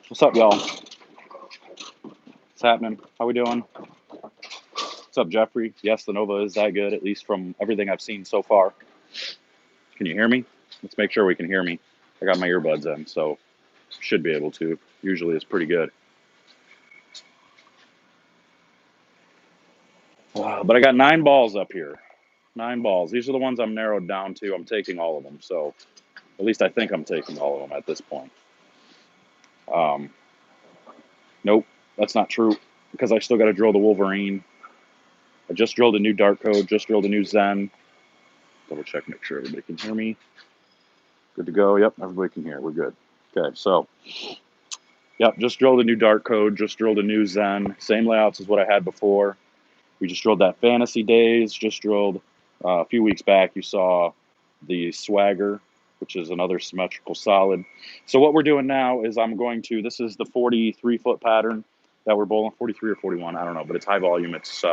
What's up, y'all? What's happening? How we doing? What's up, Jeffrey? Yes, the Nova is that good, at least from everything I've seen so far. Can you hear me? Let's make sure we can hear me. I got my earbuds in, so should be able to. Usually it's pretty good. But I got 9 balls up here. 9 balls. These are the ones I'm narrowed down to. I'm taking all of them, so at least I think I'm taking all of them at this point. Nope, that's not true, because I still got to drill the Wolverine. I just drilled a new Dark Code, just drilled a new Zen. Double check, make sure everybody can hear me. Good to go. Yep, everybody can hear. We're good. Okay, so, yep, just drilled a new Dark Code, just drilled a new Zen. Same layouts as what I had before. We just drilled that Fantasy Days, just drilled a few weeks back. You saw the Swagger, which is another symmetrical solid. So what we're doing now is this is the 43-foot pattern that we're bowling, 43 or 41, I don't know, but it's high volume. It's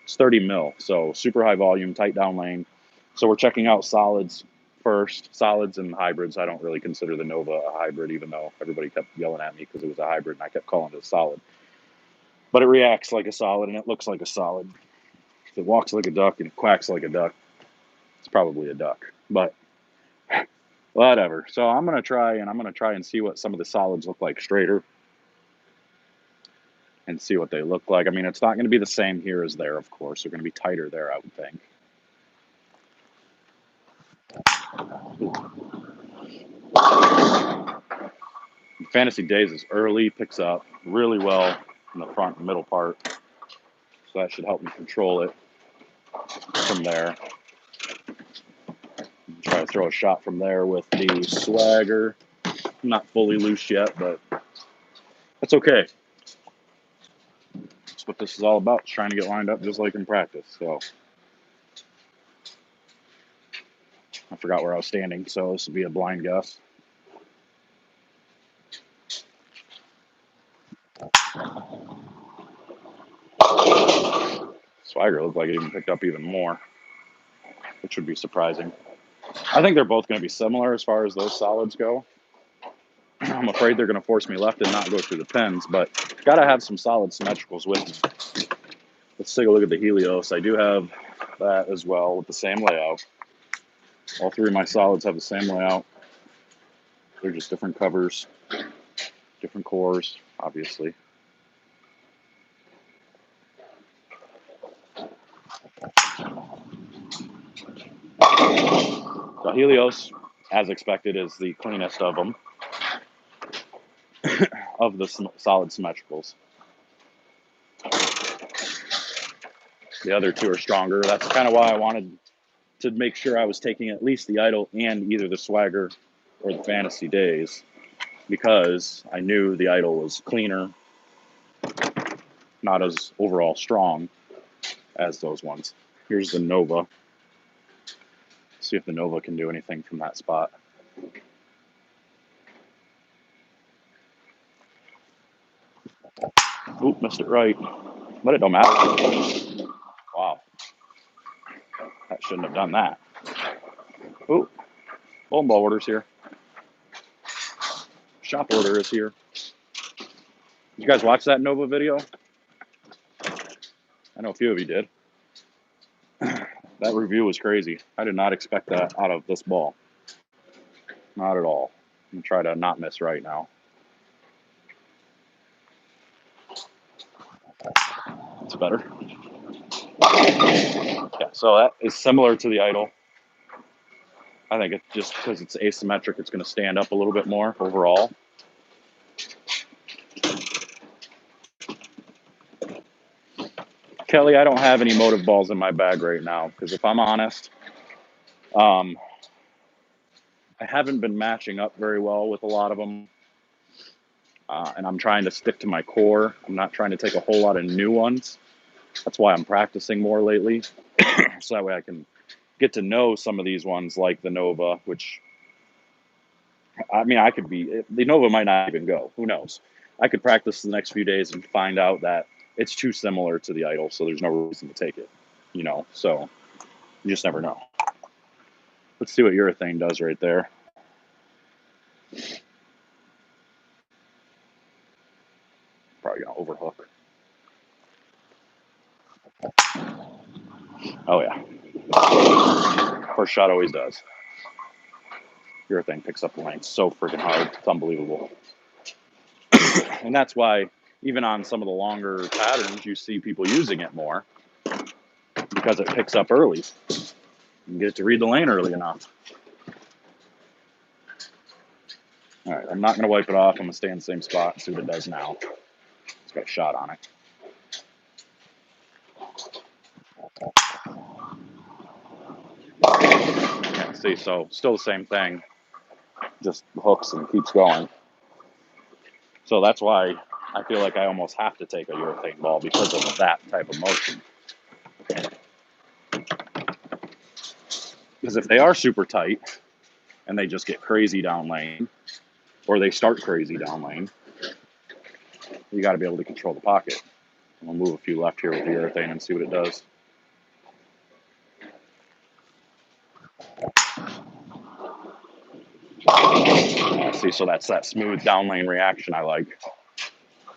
30 mil, so super high volume, tight down lane. So we're checking out solids first, solids and hybrids. I don't really consider the Nova a hybrid, even though everybody kept yelling at me because it was a hybrid and I kept calling it a solid. But it reacts like a solid and it looks like a solid. If it walks like a duck and it quacks like a duck, it's probably a duck. But whatever. So I'm gonna try and see what some of the solids look like straighter and see what they look like. I mean, it's not going to be the same here as there, of course. They're going to be tighter there, I would think. Fantasy Days is early, picks up really well in the front and middle part. So that should help me control it from there. Try to throw a shot from there with the Swagger. Not fully loose yet, but that's okay. That's what this is all about, trying to get lined up just like in practice. So I forgot where I was standing, so this would be a blind guess. Swagger looked like it even picked up even more, which would be surprising. I think they're both going to be similar as far as those solids go. I'm afraid they're going to force me left and not go through the pins, but got to have some solid symmetricals with me. Let's take a look at the Helios. I do have that as well with the same layout. All 3 of my solids have the same layout. They're just different covers, different cores, obviously. The Helios, as expected, is the cleanest of them, of the solid symmetricals. The other 2 are stronger. That's kind of why I wanted to make sure I was taking at least the Idol and either the Swagger or the Fantasy Days, because I knew the Idol was cleaner, not as overall strong as those ones. Here's the Nova. See if the Nova can do anything from that spot. Oop, missed it right. But it don't matter. Wow. That shouldn't have done that. Oop. Bowling ball order's here. Shop order is here. Did you guys watch that Nova video? I know a few of you did. That review was crazy. I did not expect that out of this ball. Not at all. I'm going to try to not miss right now. That's better. Yeah, so that is similar to the Idol. I think it's just because it's asymmetric, it's going to stand up a little bit more overall. Kelly, I don't have any motive balls in my bag right now because if I'm honest, I haven't been matching up very well with a lot of them. And I'm trying to stick to my core. I'm not trying to take a whole lot of new ones. That's why I'm practicing more lately. So that way I can get to know some of these ones like the Nova, which, I mean, the Nova might not even go. Who knows? I could practice the next few days and find out that it's too similar to the Idol, so there's no reason to take it, so you just never know. Let's see what urethane does right there. probably gonna overhook. Oh yeah. First shot always does. Urethane picks up the length so freaking hard. It's unbelievable. And that's why even on some of the longer patterns, you see people using it more because it picks up early. You get it to read the lane early enough. All right, I'm not going to wipe it off. I'm going to stay in the same spot and see what it does now. It's got a shot on it. Yeah, see, so still the same thing. Just hooks and keeps going. So that's why I feel like I almost have to take a urethane ball because of that type of motion. Because if they are super tight and they just get crazy down lane, or they start crazy down lane, you got to be able to control the pocket. We'll move a few left here with the urethane and see what it does. See, so that's that smooth down lane reaction I like.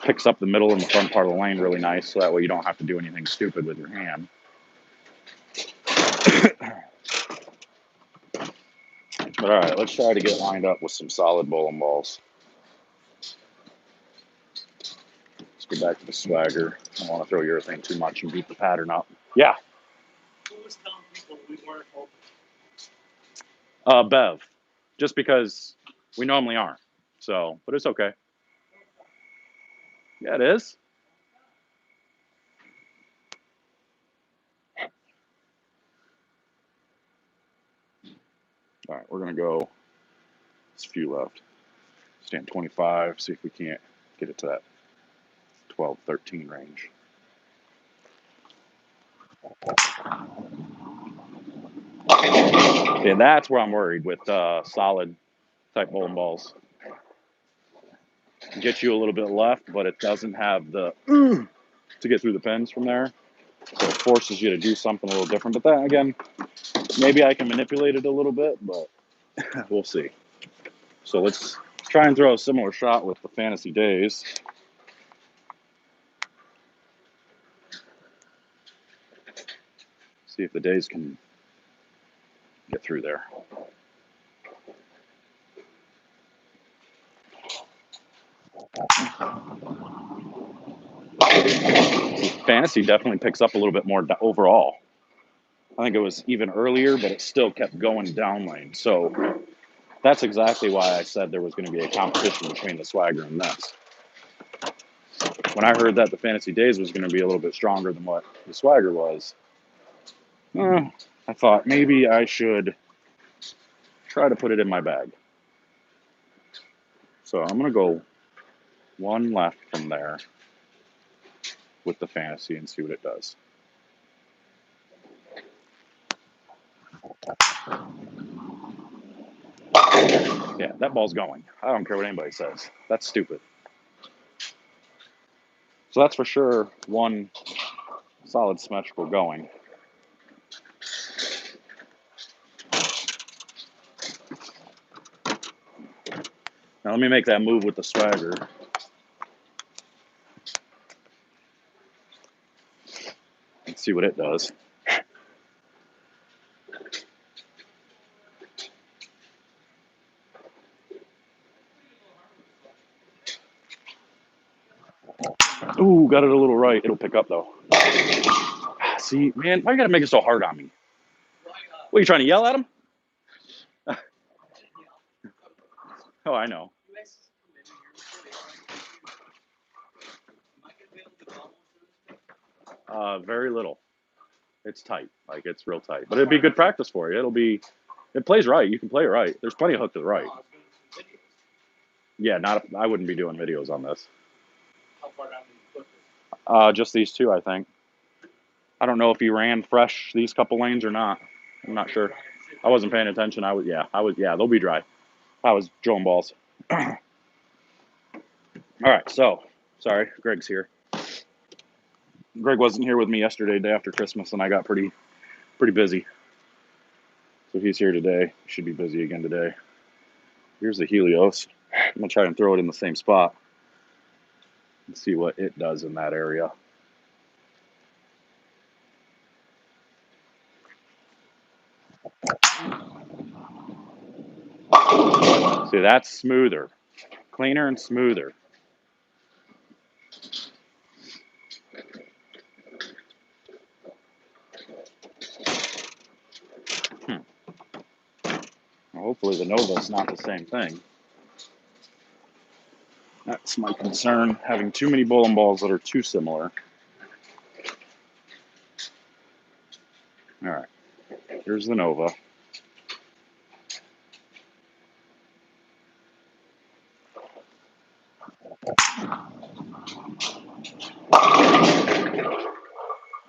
Picks up the middle and the front part of the lane really nice, so that way you don't have to do anything stupid with your hand. But all right, let's try to get lined up with some solid bowling balls. Let's go back to the swagger. I don't want to throw urethane too much and beat the pattern up. Yeah. Who was telling people we weren't open? Bev. Just because we normally aren't. So, but it's okay. Yeah, it is. All right, we're going to go. There's a few left. Stand 25, see if we can't get it to that 12, 13 range. And that's where I'm worried with solid type bowling balls. Get you a little bit left, but it doesn't have the to get through the pins from there. So it forces you to do something a little different. But that, again, maybe I can manipulate it a little bit, but we'll see. So let's try and throw a similar shot with the Fantasy Days. See if the Days can get through there. Fantasy definitely picks up a little bit more overall. I think it was even earlier, but it still kept going down lane. So that's exactly why I said there was going to be a competition between the swagger and this. When I heard that the Fantasy Days was going to be a little bit stronger than what the swagger was, I thought maybe I should try to put it in my bag. So I'm going to go one left from there with the Fantasy and see what it does. Yeah, that ball's going. I don't care what anybody says. That's stupid. So that's for sure one solid symmetrical going. Now let me make that move with the swagger. And see what it does. Ooh, got it a little right. It'll pick up though. See, man, why you gotta make it so hard on me? What, are you trying to yell at him? Oh, I know. Very little. It's tight. Like, it's real tight. But it'd be good practice for you. It plays right. You can play it right. There's plenty of hook to the right. Yeah, I wouldn't be doing videos on this. How far down did you put this? Just these two, I think. I don't know if he ran fresh these couple lanes or not. I'm not sure. I wasn't paying attention. Yeah, they'll be dry. I was drilling balls. All right, so, sorry, Greg's here. Greg wasn't here with me yesterday, day after Christmas, and I got pretty busy. So he's here today. Should be busy again today. Here's the Helios. I'm going to try and throw it in the same spot. and see what it does in that area. See, that's smoother, cleaner and smoother. Well, hopefully the Nova's not the same thing. That's my concern, having too many bowling balls that are too similar. All right, here's the Nova.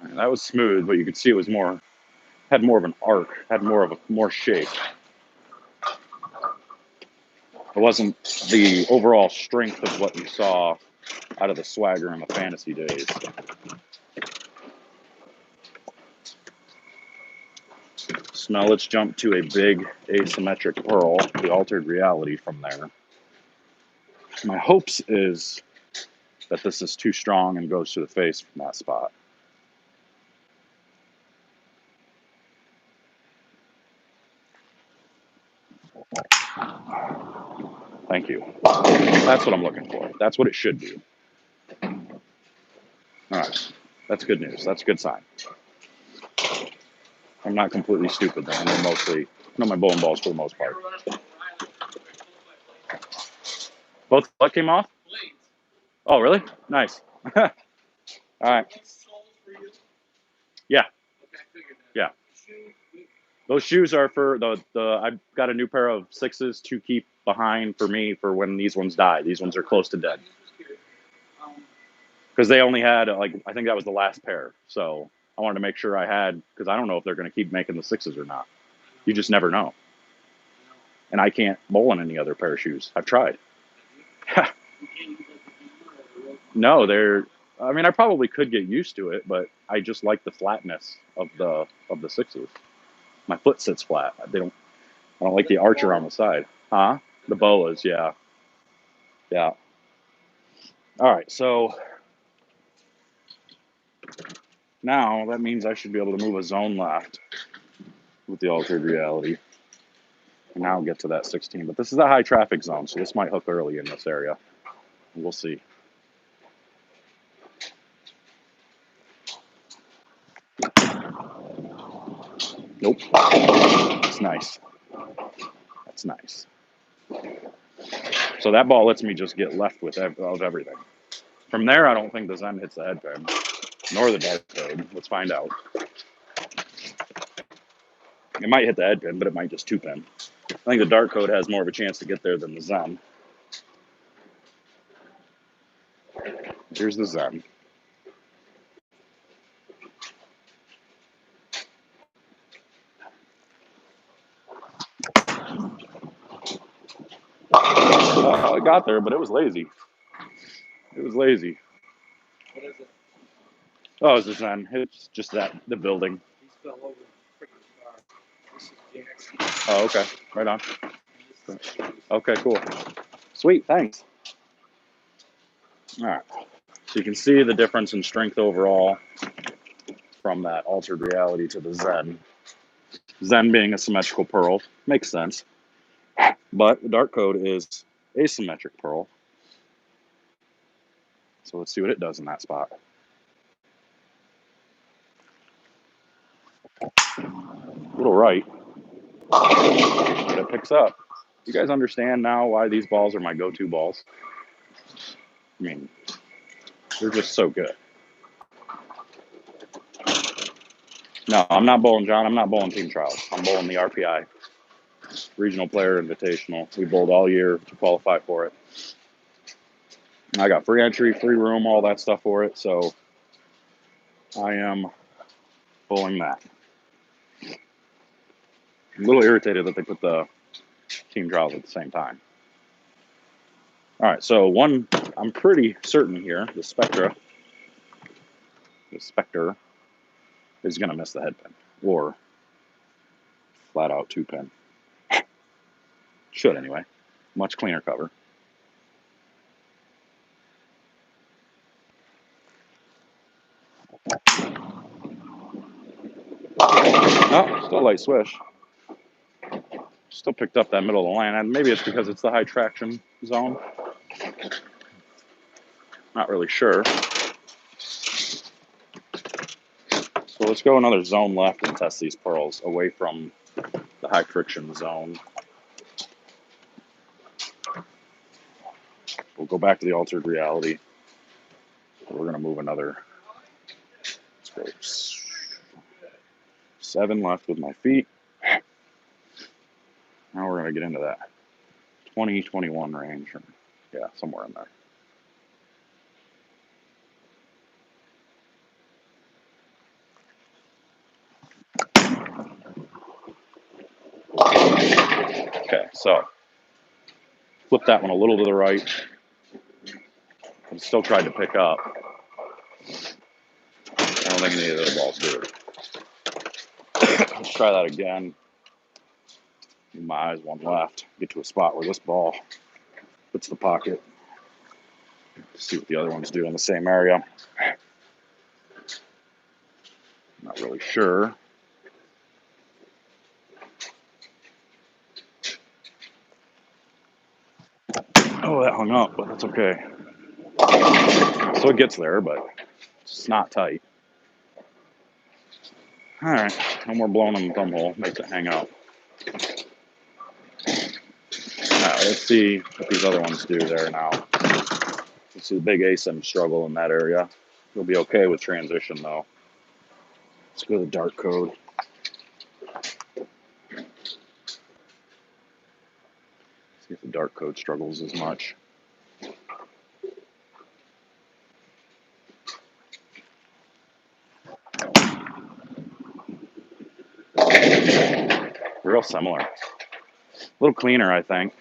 And that was smooth, but you could see it was had more of an arc, had more shape. It wasn't the overall strength of what you saw out of the Swagger in the fantasy days. So now let's jump to a big asymmetric pearl, the altered reality from there. My hopes is that this is too strong and goes to the face from that spot. Thank you. That's what I'm looking for. That's what it should be. All right. That's good news. That's a good sign. I'm not completely stupid then. I know my bowling balls for the most part. Both what came off? Oh, really? Nice. All right. Yeah. Yeah. Those shoes are for I've got a new pair of 6s to keep behind for me for when these ones die. These ones are close to dead. Because they only had, I think that was the last pair. So I wanted to make sure I had, because I don't know if they're going to keep making the 6s or not. You just never know. And I can't bowl in any other pair of shoes. I've tried. No, I probably could get used to it, but I just like the flatness of the 6s. My foot sits flat. I don't like the arch around the side. Huh? The boas, yeah. Yeah. All right, so now that means I should be able to move a zone left with the altered reality. And now get to that 16. But this is a high traffic zone, so this might hook early in this area. We'll see. Nope. That's nice. That's nice. So that ball lets me just get left with everything. From there, I don't think the Zen hits the head pin, nor the dark code. Let's find out. It might hit the head pin, but it might just 2-pin. I think the dark code has more of a chance to get there than the Zen. Here's the Zen. I got there, but it was lazy. It was lazy. What is it? Oh, it's the Zen. It's just the building. He fell over pretty far. This is Jackson. Oh, okay. Right on. This is Okay, cool. Sweet, thanks. All right. So you can see the difference in strength overall from that altered reality to the Zen. Zen being a symmetrical pearl makes sense, but the dark code is asymmetric pearl. So let's see what it does in that spot. A little right, but it picks up. You guys understand now why these balls are my go-to balls? I mean, they're just so good. No, I'm not bowling, John. I'm not bowling team trials. I'm bowling the RPI, Regional Player Invitational. We bowled all year to qualify for it. I got free entry, free room, all that stuff for it. So I am bowling that. I'm a little irritated that they put the team trials at the same time. All right, so one, I'm pretty certain here, the Spectre is going to miss the head pin or flat out 2-pin. Should anyway. Much cleaner cover. Oh, still a light swish. Still picked up that middle of the line. And maybe it's because it's the high traction zone. Not really sure. So let's go another zone left and test these pearls away from the high friction zone. We'll go back to the altered reality. We're going to move another. Let's go 7 left with my feet. Now we're going to get into that 20, 21 range. Or, yeah, somewhere in there. Okay, so flip that one a little to the right. I still tried to pick up. I don't think any of the other balls do it. Let's try that again. In my eyes, one left. Get to a spot where this ball hits the pocket. See what the other ones do in the same area. Not really sure. Oh, that hung up, but that's okay. So it gets there, but it's not tight. All right, no more blowing on the thumb hole. Makes it hang up. All right, let's see what these other ones do there now. Let's see the big asym struggle in that area. You'll be okay with transition, though. Let's go to the dark code. See if the dark code struggles as much. Real similar. A little cleaner, I think.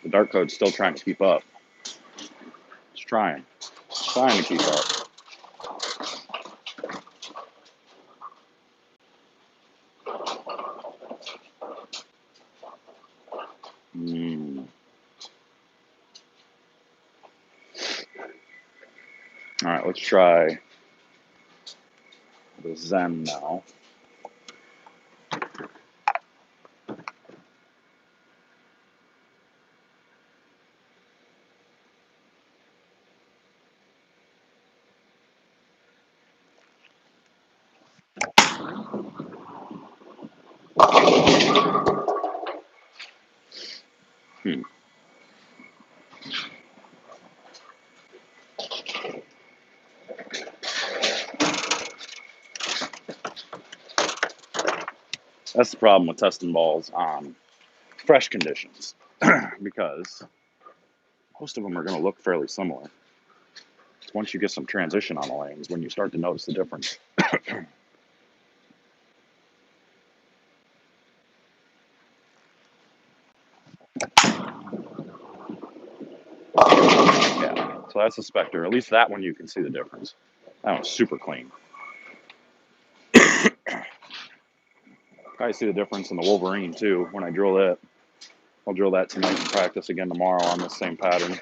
The dark code's still trying to keep up. It's trying. It's trying to keep up. All right, let's try the Zen now. That's the problem with testing balls on fresh conditions because most of them are going to look fairly similar. Once you get some transition on the lanes, when you start to notice the difference. Yeah, so that's a Spectre. At least that one you can see the difference. That one's super clean. I see the difference in the Wolverine too when I drill it. I'll drill that tonight and practice again tomorrow on this same pattern.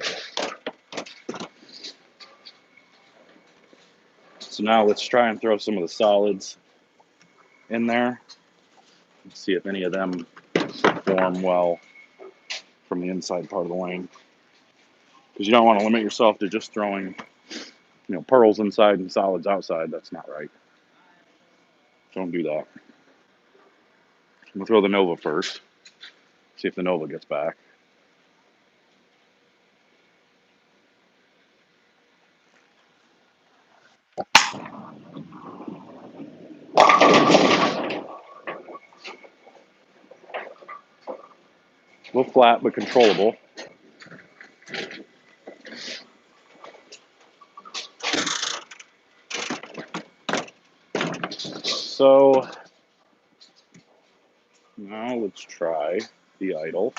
So now let's try and throw some of the solids in there. Let's see if any of them form well from the inside part of the lane. Because you don't want to limit yourself to just throwing, pearls inside and solids outside. That's not right. Don't do that. We'll throw the Nova first. See if the Nova gets back. A little flat, but controllable. So now let's try the idle.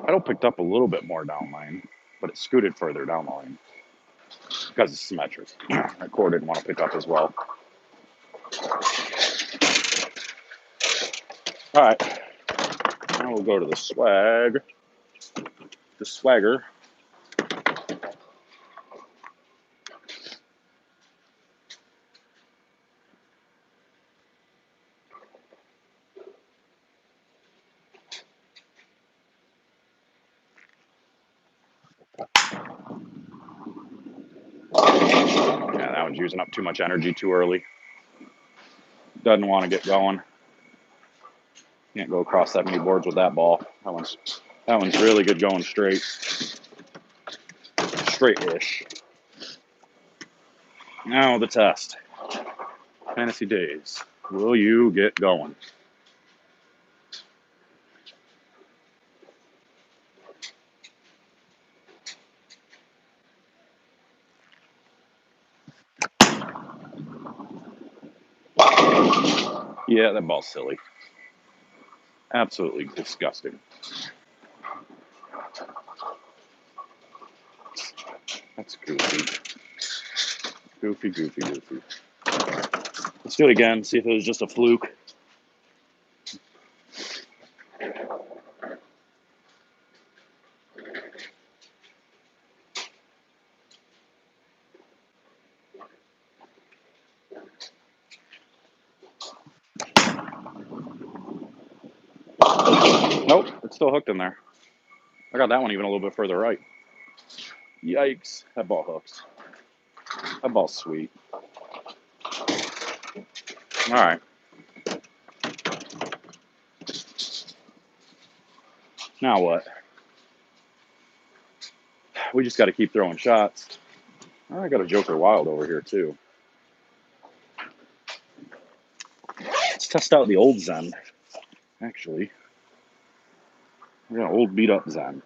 Idle picked up a little bit more down line, but it scooted further down the lane. because it's symmetric. That core didn't want to pick up as well. All right, now we'll go to the swag. The swagger. Yeah, that one's using up too much energy too early. Doesn't want to get going. Can't go across that many boards with that ball. That one's really good going straight. Straight-ish. Now the test. Fantasy days. Will you get going? Yeah, that ball's silly. Absolutely disgusting. That's goofy. Goofy, goofy, goofy. Let's do it again. See if it was just a fluke. Nope, it's still hooked in there. I got that one even a little bit further right. Yikes. That ball hooks. That ball's sweet. All right. Now what? We just got to keep throwing shots. I got a Joker Wild over here, too. Let's test out the old Zen, actually. We got an old beat-up Zen.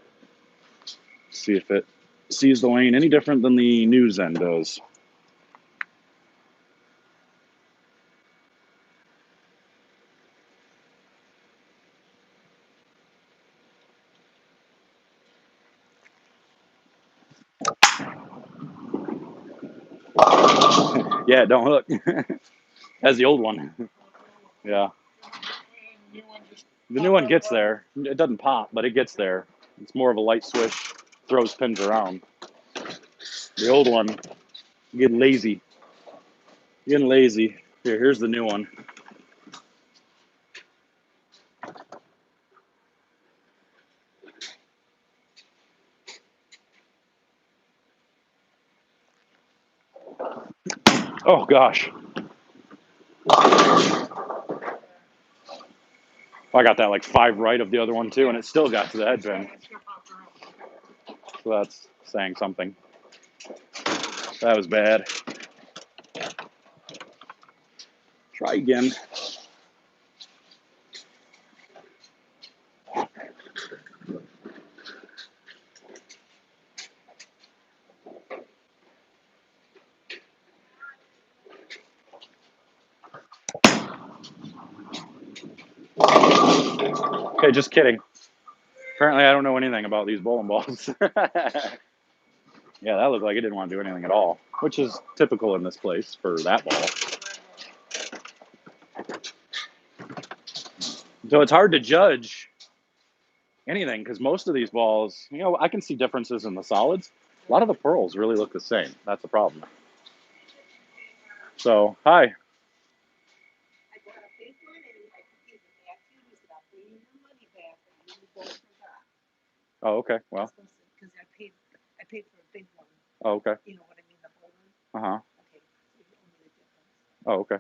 See if it sees the lane any different than the new Zen does. Yeah, don't hook. That's the old one. Yeah. The new one gets there. It doesn't pop, but it gets there. It's more of a light swish, throws pins around. The old one, getting lazy. Getting lazy. Here's the new one. Oh, gosh. I got that like 5 right of the other one, too, and it still got to the head pin. So that's saying something. That was bad. Try again. Okay, just kidding. Apparently, I don't know anything about these bowling balls. Yeah, that looked like it didn't want to do anything at all, which is typical in this place for that ball. So it's hard to judge anything because most of these balls, I can see differences in the solids. A lot of the pearls really look the same. That's the problem. So, hi. Oh, okay. Well. Because I paid for a big one. Oh, okay. You know what I mean, the whole one. Uh-huh. Okay, so you owe me the difference. Oh, okay.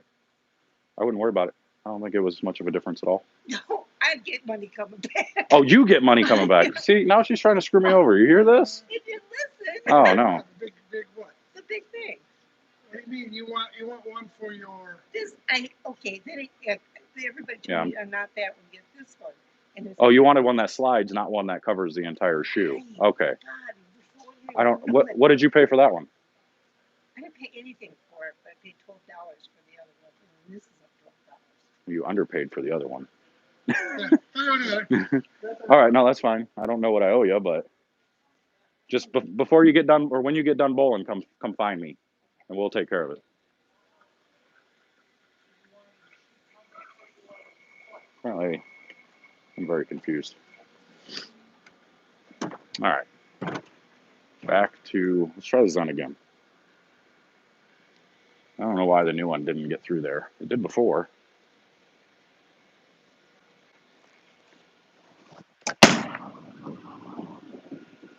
I wouldn't worry about it. I don't think it was much of a difference at all. No, I get money coming back. Oh, you get money coming back. See, now she's trying to screw me over. You hear this? You didn't listen. Oh, no. Big what? The big thing. What do you mean? You want one for your? Okay. Then everybody told Yeah. me not that one. Get this one. And Oh, you wanted one that slides, not one that covers the entire shoe. Okay. God, I don't. What did you pay for that one? I didn't pay anything for it, but I paid $12 for the other one, and this is $12. You underpaid for the other one. Yeah, All right, no, that's fine. I don't know what I owe you, but Just before you get done, or when you get done bowling, come find me, and we'll take care of it. Apparently, I'm very confused. All right, back to, let's try the Zen again. I don't know why the new one didn't get through there. It did before.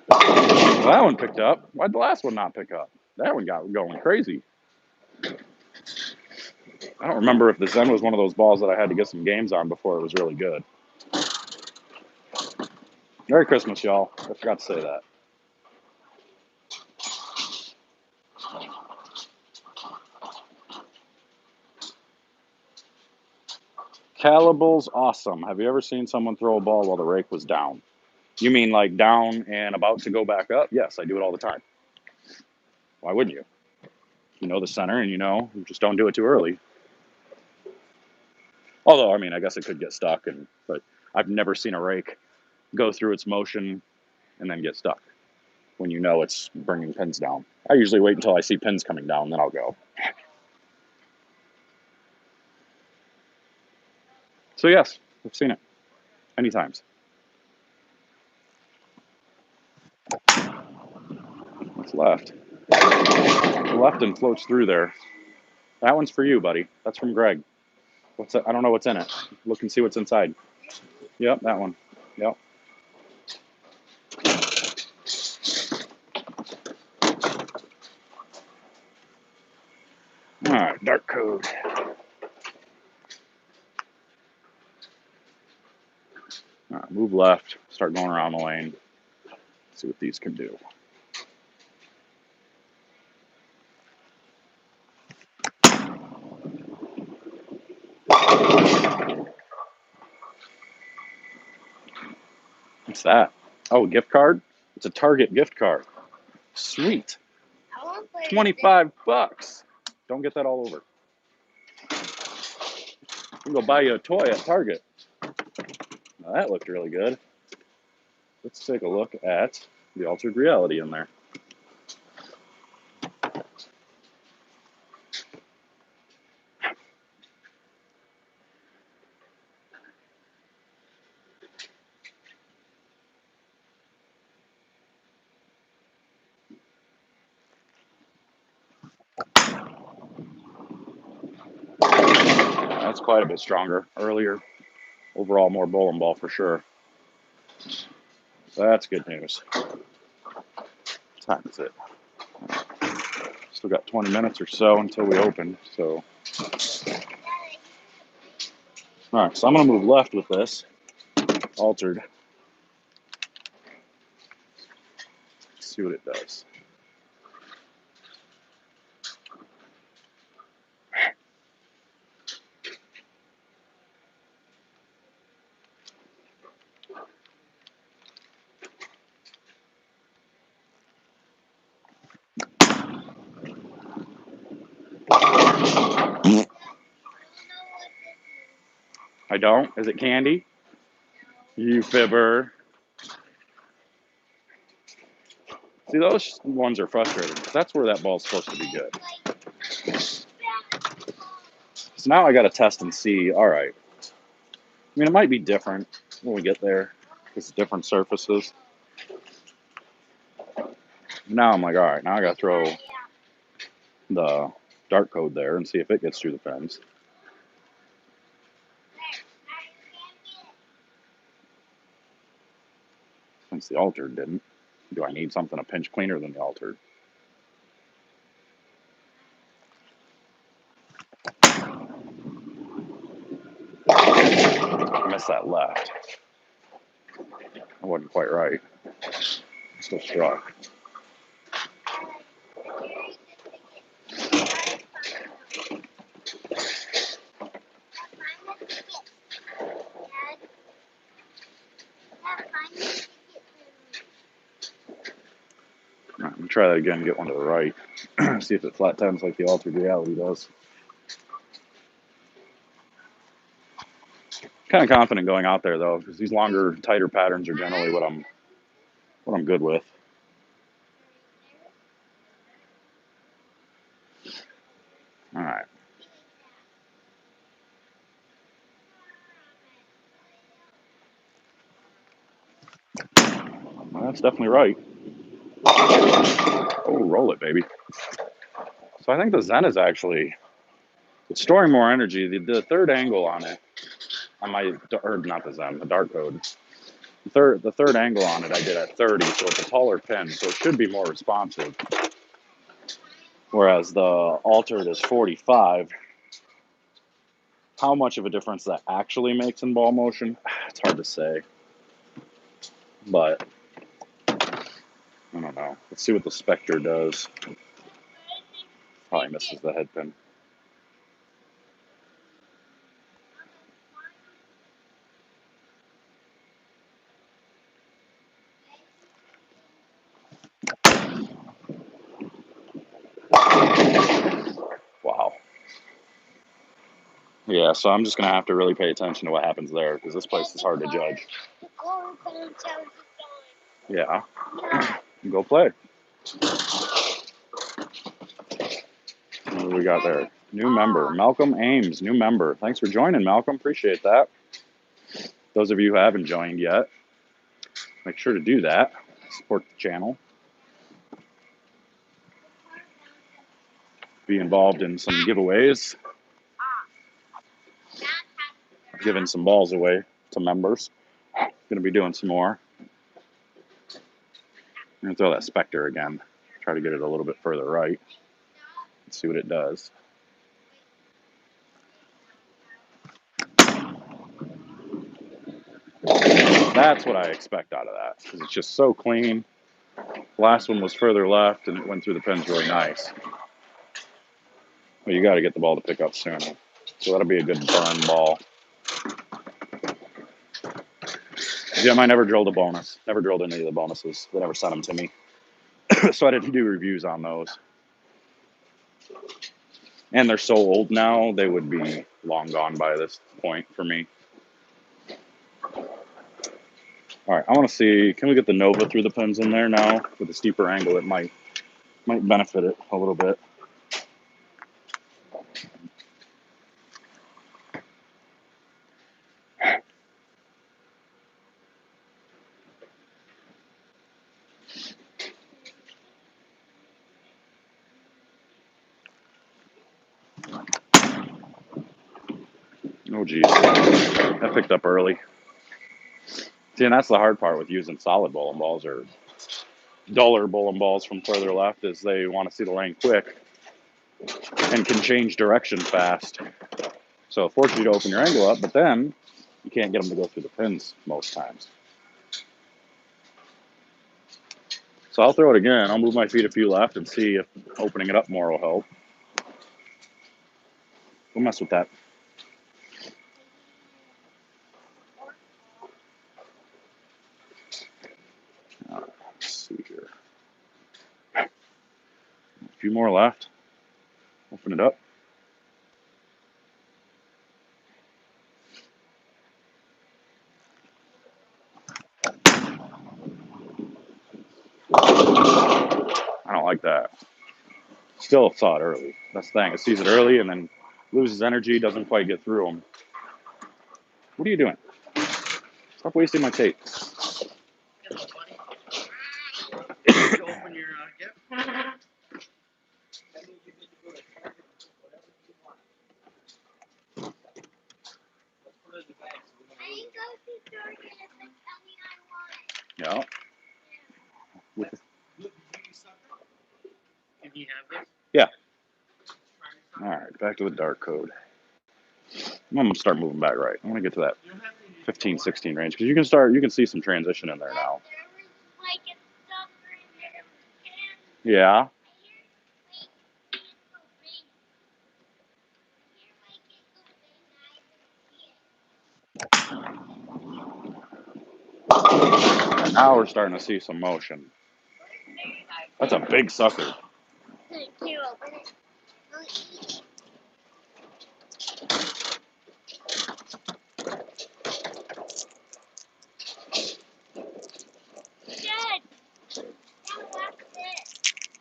Well, that one picked up. Why'd the last one not pick up? That one got going crazy. I don't remember if the Zen was one of those balls that I had to get some games on before it was really good. Merry Christmas, y'all. I forgot to say that. Calibal's awesome. Have you ever seen someone throw a ball while the rake was down? You mean like down and about to go back up? Yes, I do it all the time. Why wouldn't you? You know the center, and you just don't do it too early. Although, I mean, I guess it could get stuck, but I've never seen a rake go through its motion and then get stuck when you know it's bringing pins down. I usually wait until I see pins coming down, then I'll go. So yes, I've seen it many times. What's left? The left and floats through there. That one's for you, buddy. That's from Greg. What's that? I don't know what's in it. Look and see what's inside. Yep, that one. Yep. All right, dark code. All right, move left. Start going around the lane. See what these can do. What's that? Oh, a gift card? It's a Target gift card. Sweet. 25 bucks. Don't get that all over. You can go buy you a toy at Target. Now that looked really good. Let's take a look at the altered reality in there. That's quite a bit stronger. Earlier, overall more bowling ball for sure. That's good news. What time is it? Still got 20 minutes or so until we open. So, all right. So I'm gonna move left with this altered. See what it does. I don't. Is it candy? You fibber. See, those ones are frustrating because that's where that ball's supposed to be good. So now I got to test and see. All right. I mean, it might be different when we get there because it's different surfaces. Now I'm like, all right, now I got to throw the dark code there and see if it gets through the pins. Since the altered didn't, do I need something a pinch cleaner than the altered? I missed that left. I wasn't quite right. Still struck. All right, I'm gonna try that again and get one to the right. See if it flat times like the altered reality does. Kind of confident going out there though, because these longer, tighter patterns are generally what I'm good with. that's definitely right. Oh, roll it, baby. So I think the Zen is actually, it's storing more energy. The third angle on it, on my, or not the Zen, the dark code. The third angle on it I did at 30, so it's a taller pin, so it should be more responsive. Whereas the altered is 45. How much of a difference that actually makes in ball motion, it's hard to say. But I don't know. Let's see what the Spectre does. Probably misses the head pin. Wow. Yeah, so I'm just going to have to really pay attention to what happens there because this place is hard to judge. Yeah. Go play. What do we got there? New member. Malcolm Ames, new member. Thanks for joining, Malcolm. Appreciate that. Those of you who haven't joined yet, make sure to do that. Support the channel. Be involved in some giveaways. I've given some balls away to members. Going to be doing some more. I'm going to throw that Spectre again. Try to get it a little bit further right. Let's see what it does. That's what I expect out of that, because it's just so clean. Last one was further left, and it went through the pins really nice. But you got to get the ball to pick up soon. So that'll be a good burn ball. Jim, I never drilled a bonus. Never drilled any of the bonuses. They never sent them to me. So I didn't do reviews on those. And they're so old now, they would be long gone by this point for me. All right, I want to see, can we get the Nova through the pins in there now? With a steeper angle, it might benefit it a little bit. Oh, geez. That picked up early. See, and that's the hard part with using solid bowling balls or duller bowling balls from further left is they want to see the lane quick and can change direction fast. So it forces you to open your angle up, but then you can't get them to go through the pins most times. So I'll throw it again. I'll move my feet a few left and see if opening it up more will help. We'll mess with that. Let's see here. A few more left. Open it up. I don't like that. Still saw it early. That's the thing. It sees it early and then loses energy, doesn't quite get through them. What are you doing? Stop wasting my tape. Yeah. Yeah. All right, back to the dark code. I'm gonna start moving back right. I want to get to that 15, 16 range because you can see some transition in there now. Yeah. And now we're starting to see some motion. That's a big sucker.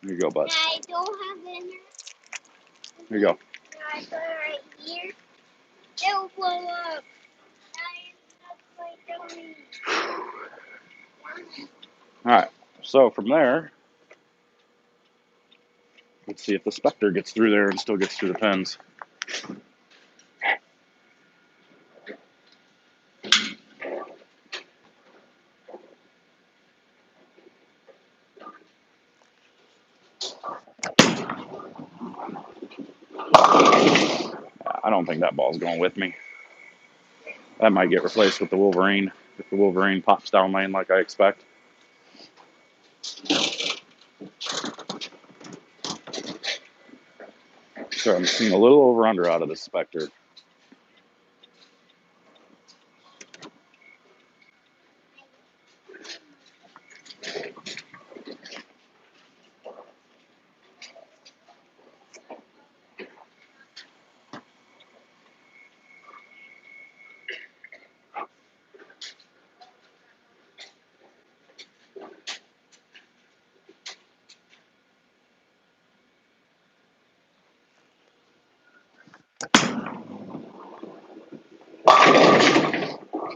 Here you go, bud. I don't have any. Here you go. I put it right here. It'll blow up. All right, so from there, let's see if the Spectre gets through there and still gets through the pins. I don't think that ball's going with me. That might get replaced with the Wolverine if the Wolverine pops down lane like I expect. So I'm seeing a little over-under out of the Spectre.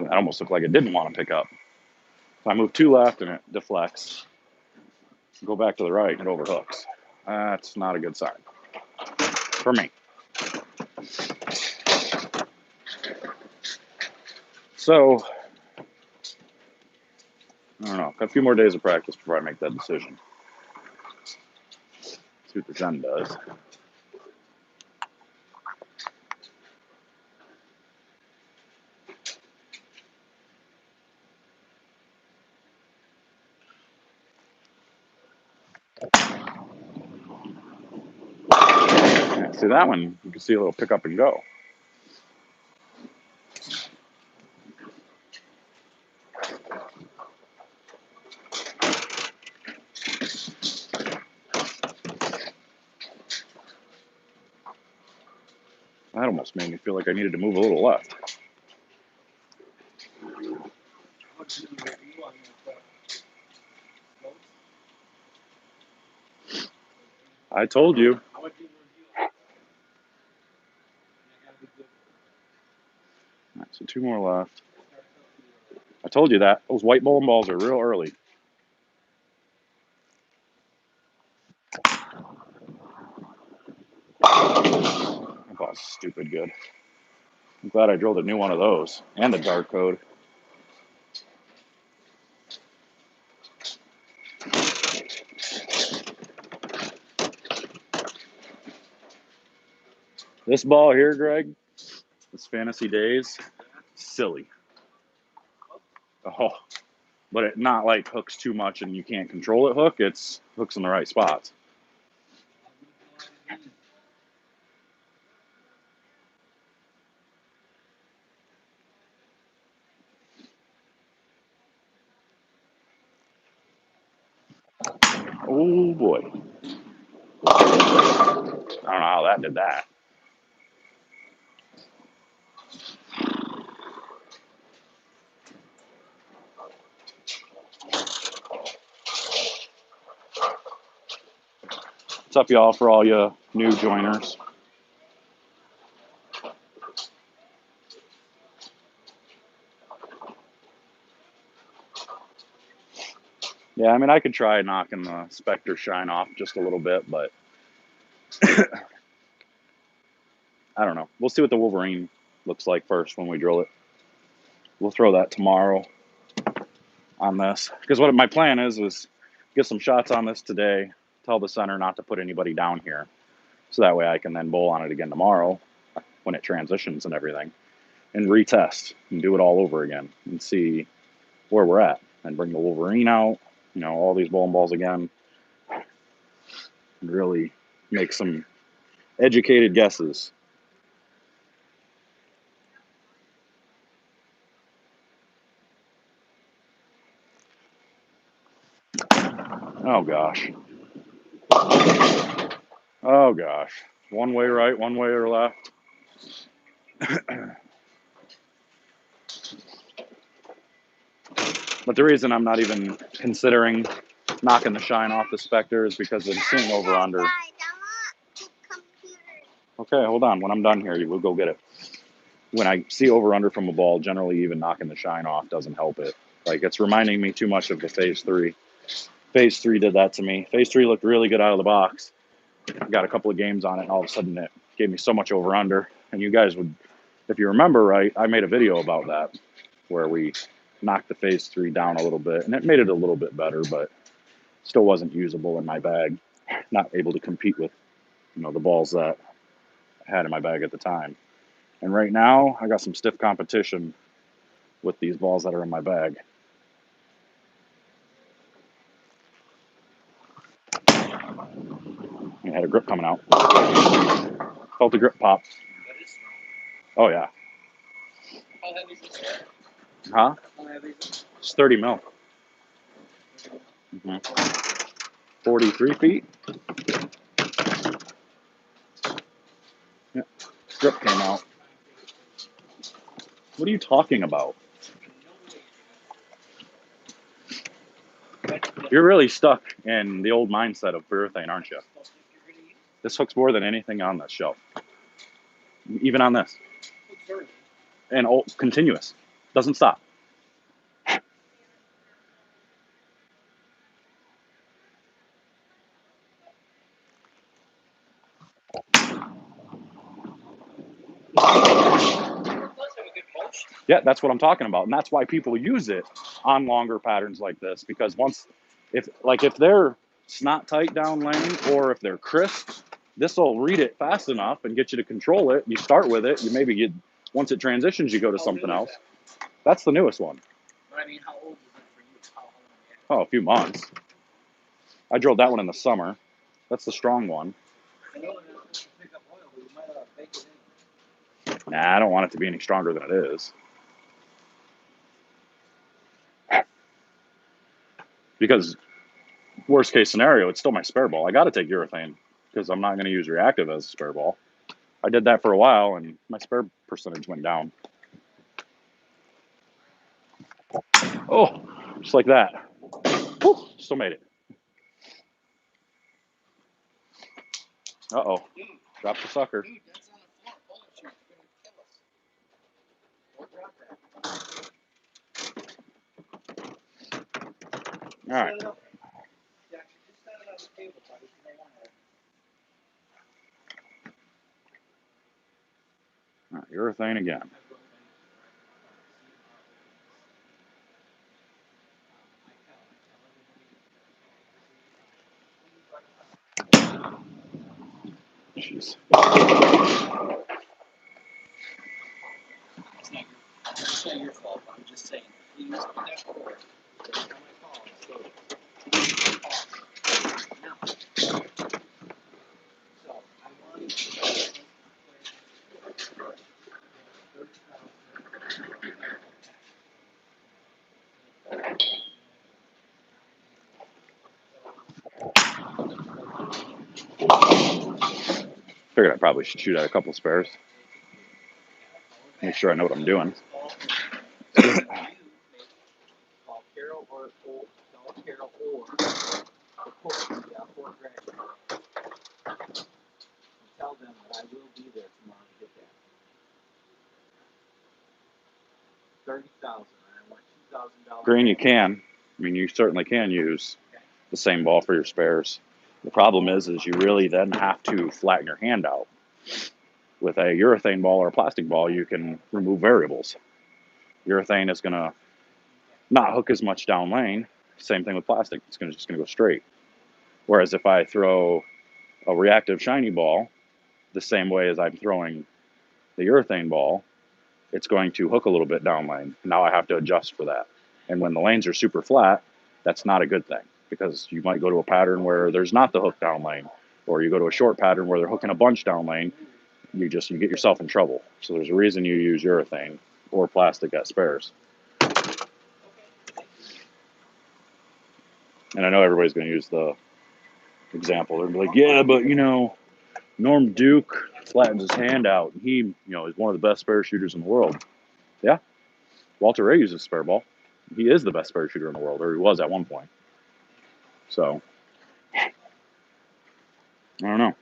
That almost looked like it didn't want to pick up. If I move 2 left and it deflects, go back to the right and it overhooks. That's not a good sign for me. So, I don't know. Got a few more days of practice before I make that decision. See what the Zen does. Yeah, see that one? You can see a little pick up and go. That almost made me feel like I needed to move a little left. I told you. All right, so 2 more left. I told you that. Those white bowling balls are real early. That ball's stupid good. I'm glad I drilled a new one of those and the dark code. This ball here, Greg, this Fantasy Days, silly. Oh, but it not like hooks too much and you can't control it hook. It's hooks in the right spots. Oh boy. I don't know how that did that. What's up, y'all, for all you new joiners? Yeah, I mean, I could try knocking the Spectre shine off just a little bit, but I don't know. We'll see what the Wolverine looks like first when we drill it. We'll throw that tomorrow on this. Because what my plan is get some shots on this today, tell the center not to put anybody down here. So that way I can then bowl on it again tomorrow when it transitions and everything. And retest and do it all over again and see where we're at. And bring the Wolverine out, all these bowling balls again. And really make some educated guesses. Oh gosh. Oh gosh. One way right, one way or left. But the reason I'm not even considering knocking the shine off the Spectre is because I'm seeing over under. Okay, hold on. When I'm done here, we'll go get it. When I see over under from a ball, generally even knocking the shine off doesn't help it. Like, it's reminding me too much of the phase 3. Phase 3 did that to me. Phase 3 looked really good out of the box. Got a couple of games on it, and all of a sudden it gave me so much over under. And you guys would, if you remember right, I made a video about that where we knocked the Phase 3 down a little bit, and it made it a little bit better, but still wasn't usable in my bag. Not able to compete with, the balls that I had in my bag at the time. And right now, I got some stiff competition with these balls that are in my bag. I had a grip coming out. Felt the grip pop. Oh, yeah. How heavy is this? Huh? How heavy is it? It's 30 mil. 43 feet. Yeah. Grip came out. What are you talking about? You're really stuck in the old mindset of urethane, aren't you? This hooks more than anything on this shelf. Even on this. And continuous. Doesn't stop. Yeah, that's what I'm talking about. And that's why people use it on longer patterns like this. Because if they're snot tight down lane, or if they're crisp, this will read it fast enough and get you to control it. You start with it. You maybe once it transitions, you go to something else. That's the newest one. I mean, how old is it for you? How long? Oh, a few months. I drilled that one in the summer. That's the strong one. I know it's to pick up oil, but you might bake it in. Nah, I don't want it to be any stronger than it is. Because worst case scenario, it's still my spare ball. I got to take urethane because I'm not going to use reactive as a spare ball. I did that for a while, and my spare percentage went down. Oh, just like that. Whew, still made it. Uh-oh. Dropped the sucker. Dude, that's on the floor. Bullet shoot. You're going to kill us. Don't drop that. All right. Set it up. Yeah, just set it on the table, buddy. You may want to. All right, urethane again. Jeez. It's not your fault. I'm just saying. Please put that forward. Every time I call, so I want to. Figured I probably should shoot out a couple spares. Make sure I know what I'm doing. Call Carol or tell them that I will be there tomorrow to get that. 30,000. I want $2,000. Green, you can. I mean, you certainly can use the same ball for your spares. The problem is you really then have to flatten your hand out. With a urethane ball or a plastic ball, you can remove variables. Urethane is going to not hook as much down lane. Same thing with plastic. It's just going to go straight. Whereas if I throw a reactive shiny ball the same way as I'm throwing the urethane ball, it's going to hook a little bit down lane. Now I have to adjust for that. And when the lanes are super flat, that's not a good thing, because you might go to a pattern where there's not the hook down lane, or you go to a short pattern where they're hooking a bunch down lane. You get yourself in trouble. So there's a reason you use urethane or plastic as spares. And I know everybody's going to use the example. They're going to be like, yeah, but Norm Duke flattens his hand out. He, is one of the best spare shooters in the world. Yeah. Walter Ray uses a spare ball. He is the best spare shooter in the world, or he was at one point. So, I don't know.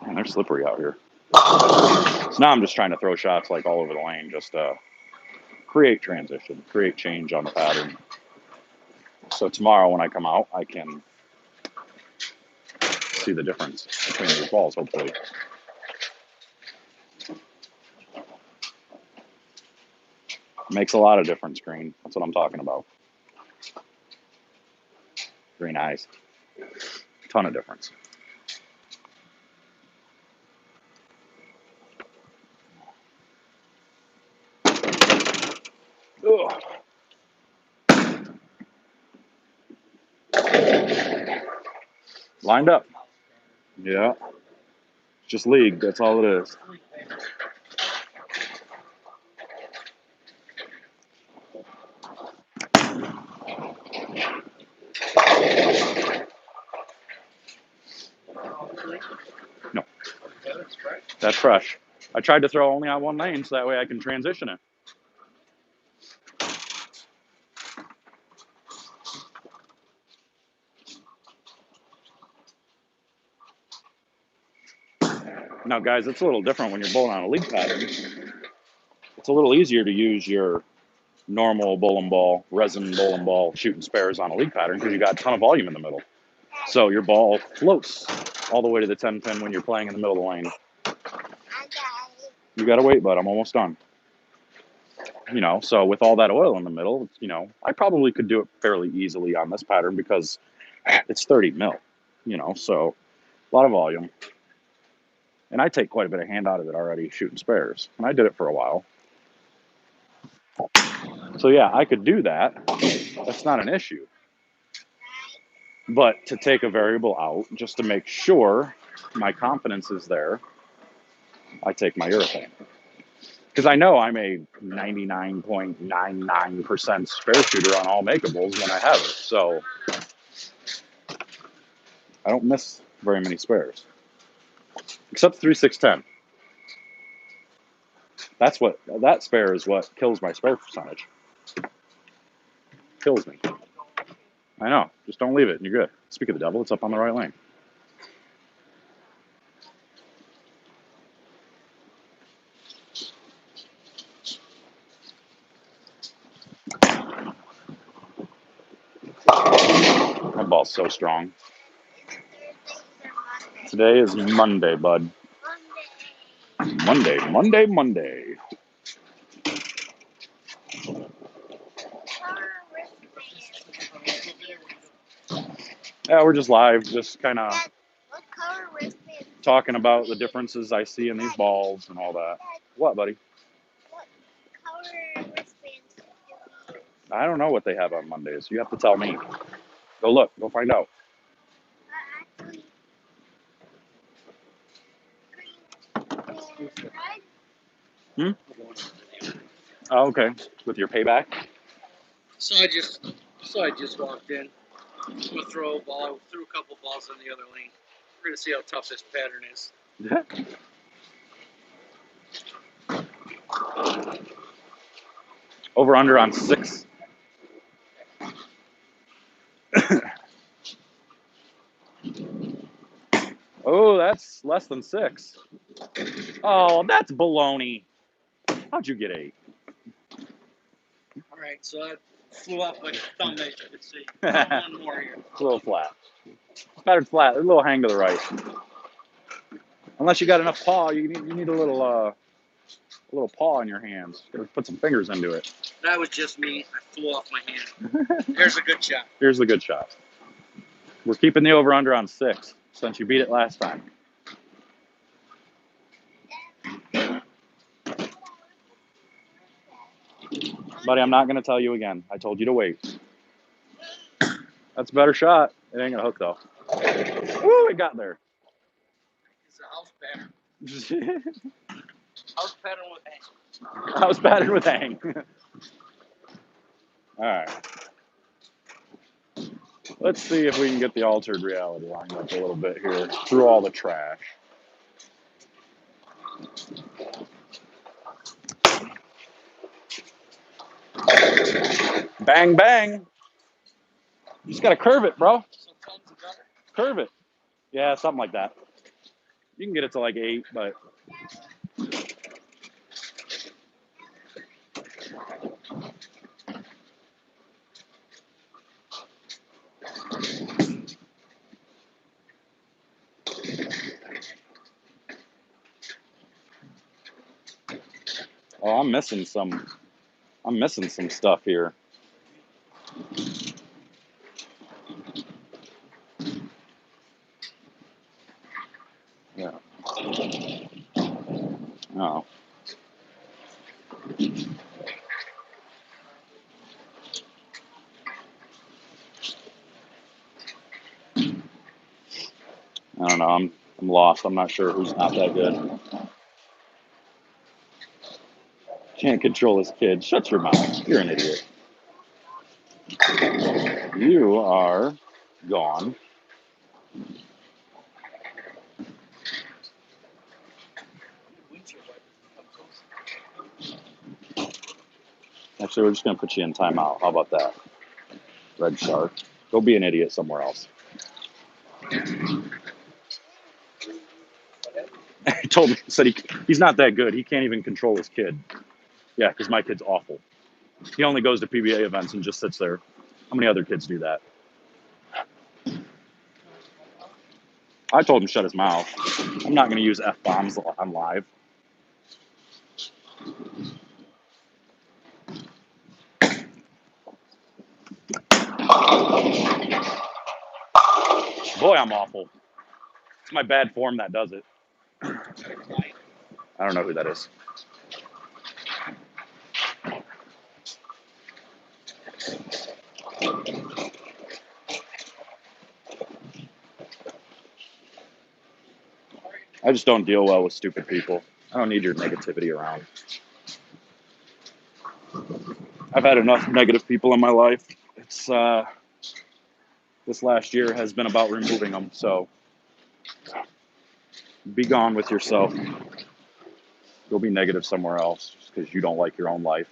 Man, they're slippery out here. So now I'm just trying to throw shots like all over the lane, just to create transition, create change on the pattern. So tomorrow when I come out, I can see the difference between these balls, hopefully. Makes a lot of difference, green. That's what I'm talking about. Green eyes. Ton of difference. Ugh. Lined up. Yeah. Just league. That's all it is. No. That's fresh. I tried to throw only on one lane so that way I can transition it. Now, guys, it's a little different when you're bowling on a league pattern. It's a little easier to use your normal bowling ball, resin bowling ball, shooting spares on a league pattern because you got a ton of volume in the middle. So your ball floats all the way to the 10 pin when you're playing in the middle of the lane. You got to wait, bud. I'm almost done. You know, so with all that oil in the middle, you know, I probably could do it fairly easily on this pattern because it's 30 mil, you know, so a lot of volume. And I take quite a bit of hand out of it already shooting spares. And I did it for a while. So yeah, I could do that. That's not an issue. But to take a variable out just to make sure my confidence is there, I take my urethane. Because I know I'm a 99.99% spare shooter on all makeables when I have it. So I don't miss very many spares. Except 3-6-10. That spare is what kills my spare percentage. Kills me. I know. Just don't leave it and you're good. Speak of the devil, it's up on the right lane. My ball's so strong. Today is Monday, bud. Monday. Yeah, we're just live, just kind of talking about the differences I see in these balls and all that. What, buddy? I don't know what they have on Mondays. You have to tell me. Go look. Go find out. Hmm? Oh, okay. With your payback? So I just walked in. I'm gonna throw a ball. Threw a couple balls in the other lane. We're gonna see how tough this pattern is. Over under on 6. Oh, that's less than 6. Oh, that's baloney. How'd you get 8? All right, so I flew off my thumb, as you can see. One more here. It's a little flat. Pattern's flat. There's a little hang to the right. Unless you got enough paw, you need a little paw in your hands. Gotta put some fingers into it. That was just me. I flew off my hand. There's a good shot. Here's the good shot. We're keeping the over under on 6 since you beat it last time. Buddy, I'm not gonna tell you again. I told you to wait. That's a better shot. It ain't gonna hook though. Woo, it got there. It's a house pattern. House pattern with hang. House pattern with hang. All right. Let's see if we can get the altered reality lined up a little bit here through all the trash. Bang, bang. You just got to curve it, bro. Curve it. Yeah, something like that. You can get it to like 8, but Oh, I'm missing some stuff here. Yeah. Oh. I don't know. I'm lost. I'm not sure who's not that good. Can't control his kid. Shut your mouth. You're an idiot. You are gone. Actually, we're just gonna put you in timeout. How about that? Red Shark. Go be an idiot somewhere else. He told me, said he's not that good. He can't even control his kid. Yeah, because my kid's awful. He only goes to PBA events and just sits there. How many other kids do that? I told him to shut his mouth. I'm not going to use F-bombs on live. Boy, I'm awful. It's my bad form that does it. I don't know who that is. I just don't deal well with stupid people. I don't need your negativity around. I've had enough negative people in my life. It's this last year has been about removing them. So be gone with yourself. Go be negative somewhere else just because you don't like your own life.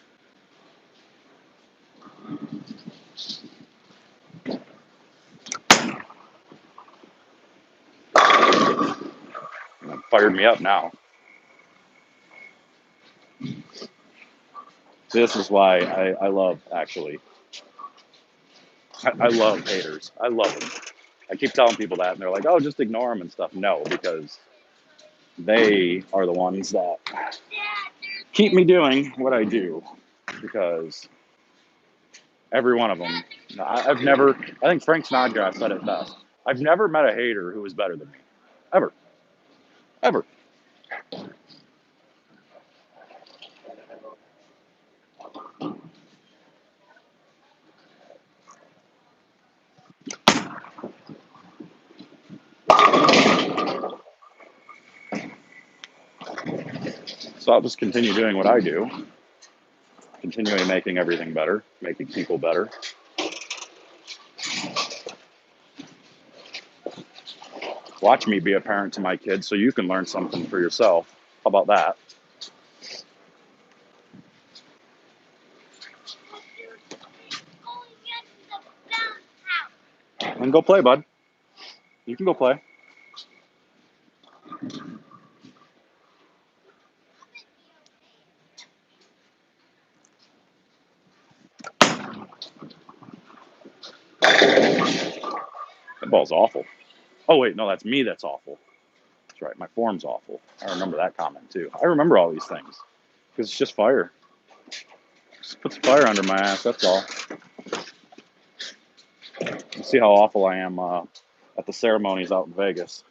Fired me up now. This is why I love, actually. I love haters. I love them. I keep telling people that, and they're like, oh, just ignore them and stuff. No, because they are the ones that keep me doing what I do. Because every one of them, I've never, I think Frank Snodgrass said it best. I've never met a hater who was better than me. Ever. Ever. So I'll just continue doing what I do, continuing making everything better, making people better. Watch me be a parent to my kids so you can learn something for yourself. How about that? And go play, bud. You can go play. That ball's awful. Oh, wait, no, that's me that's awful. That's right, my form's awful. I remember that comment, too. I remember all these things. Because it's just fire. Just put some fire under my ass, that's all. You see how awful I am at the ceremonies out in Vegas.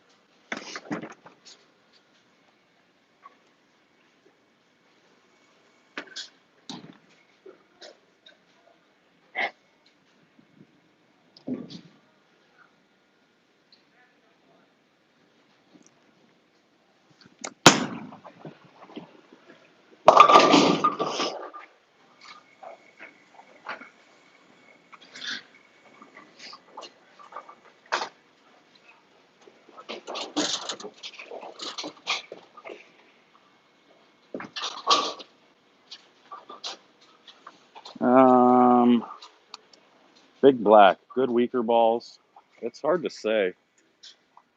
Big Black, good weaker balls. It's hard to say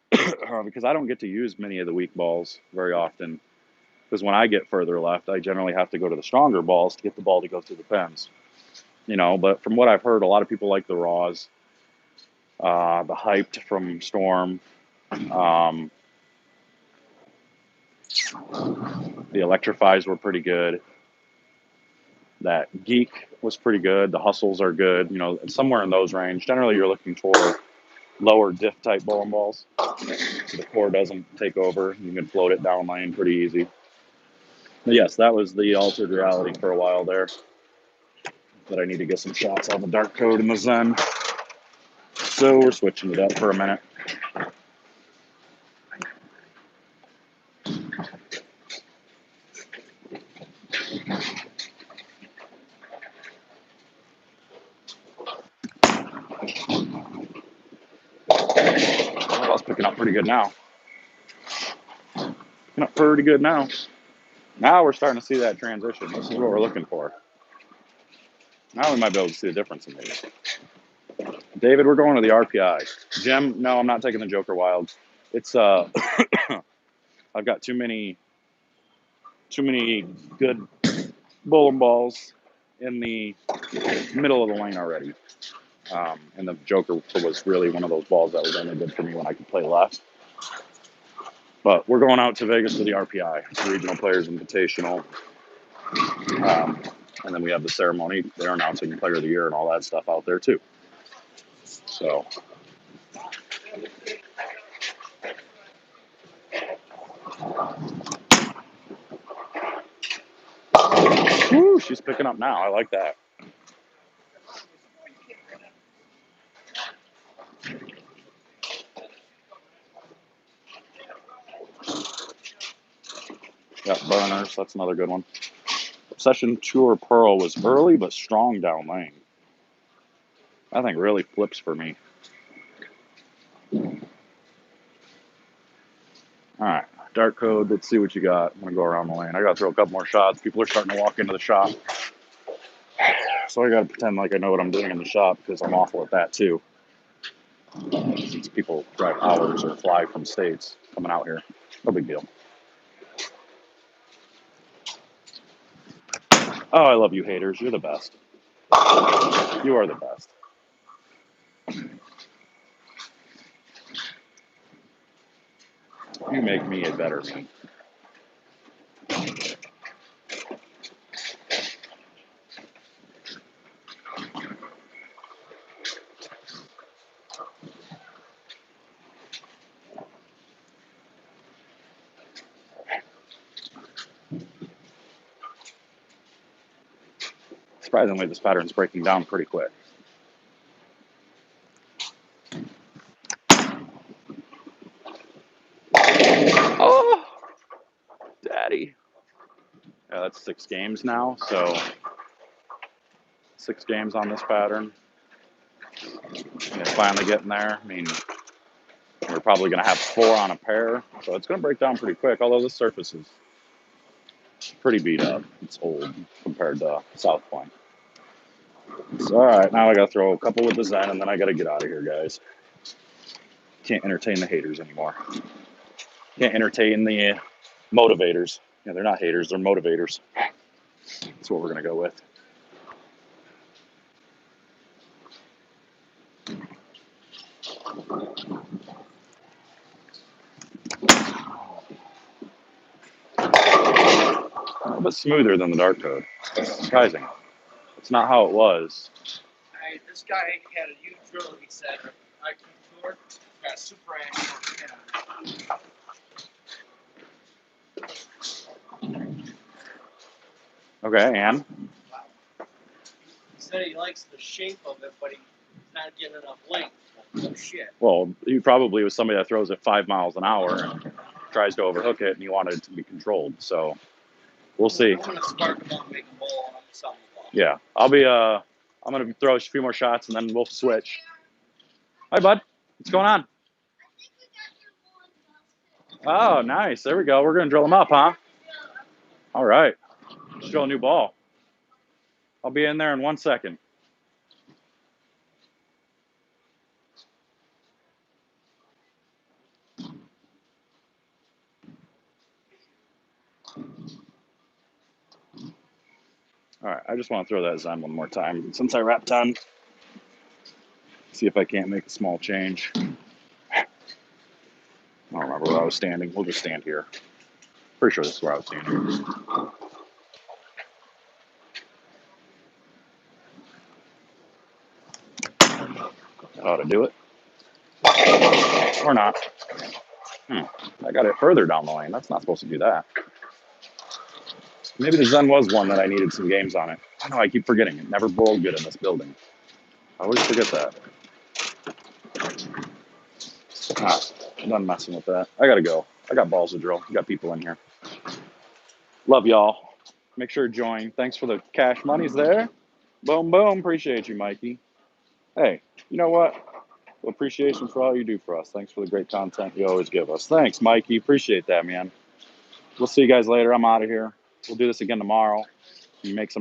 because I don't get to use many of the weak balls very often. because when I get further left, I generally have to go to the stronger balls to get the ball to go through the pins. You know, but from what I've heard, a lot of people like the raws, the hyped from Storm, the electrifies were pretty good. That geek was pretty good. The hustles are good. You know, somewhere in those range. Generally, you're looking for lower diff type bowling balls, so the core doesn't take over. You can float it down lane pretty easy. But yes, that was the altered reality for a while there. But I need to get some shots on the dark code and the Zen. So we're switching it up for a minute. I was picking up pretty good now. Picking up pretty good now. Now we're starting to see that transition. This is what we're looking for. Now we might be able to see the difference in these. David, we're going to the RPI. Jim, no, I'm not taking the Joker Wild. It's I've got too many good bowling balls in the middle of the lane already. And the Joker was really one of those balls that was only good for me when I could play left. But we're going out to Vegas for the RPI, Regional Players Invitational. And then we have the ceremony. They're announcing Player of the Year and all that stuff out there too. So. Woo, she's picking up now. I like that. Got burners. That's another good one. Obsession Tour Pearl was early but strong down lane. I think really flips for me. All right, dark code. Let's see what you got. I'm gonna go around the lane. I gotta throw a couple more shots. People are starting to walk into the shop, so I gotta pretend like I know what I'm doing in the shop because I'm awful at that too. Since people drive hours or fly from states coming out here, no big deal. Oh, I love you haters. You're the best. You are the best. You make me a better me. Surprisingly, this pattern's breaking down pretty quick. Oh, daddy. Yeah, that's 6 games now, so 6 games on this pattern. And it's finally getting there. I mean, we're probably going to have 4 on a pair, so it's going to break down pretty quick, although this surface is pretty beat up. It's old compared to South Point. So, all right, now I got to throw a couple with the Zen, and then I got to get out of here, guys. Can't entertain the haters anymore. Can't entertain the motivators. Yeah, they're not haters, they're motivators. That's what we're going to go with. A little bit smoother than the dark code. That's surprising. It's not how it was. This guy had a huge drill, he said. I can tour, got super angry. Okay, and? He said he likes the shape of it, but he's not getting enough length. Oh, shit. Well, he probably was somebody that throws it 5 miles an hour and tries to overhook it, and he wanted it to be controlled. So we'll see. I'm gonna spark him up, make a ball, and I'm selling the ball. Yeah, I'll be. I'm gonna throw a few more shots, and then we'll switch. Hi, bud. What's going on? Oh, nice. There we go. We're gonna drill them up, huh? All right. Let's drill a new ball. I'll be in there in 1 second. All right, I just want to throw that Zen one more time. Since I wrapped 10, see if I can't make a small change. I don't remember where I was standing. We'll just stand here. Pretty sure this is where I was standing. That ought to do it. Or not. I got it further down the lane. That's not supposed to do that. Maybe the Zen was one that I needed some games on it. I know, I keep forgetting. It never bowled good in this building. I always forget that. I'm done messing with that. I gotta go. I got balls to drill. We got people in here. Love y'all. Make sure to join. Thanks for the cash monies there. Boom, boom. Appreciate you, Mikey. Hey, you know what? Appreciation for all you do for us. Thanks for the great content you always give us. Thanks, Mikey. Appreciate that, man. We'll see you guys later. I'm out of here. We'll do this again tomorrow. You make some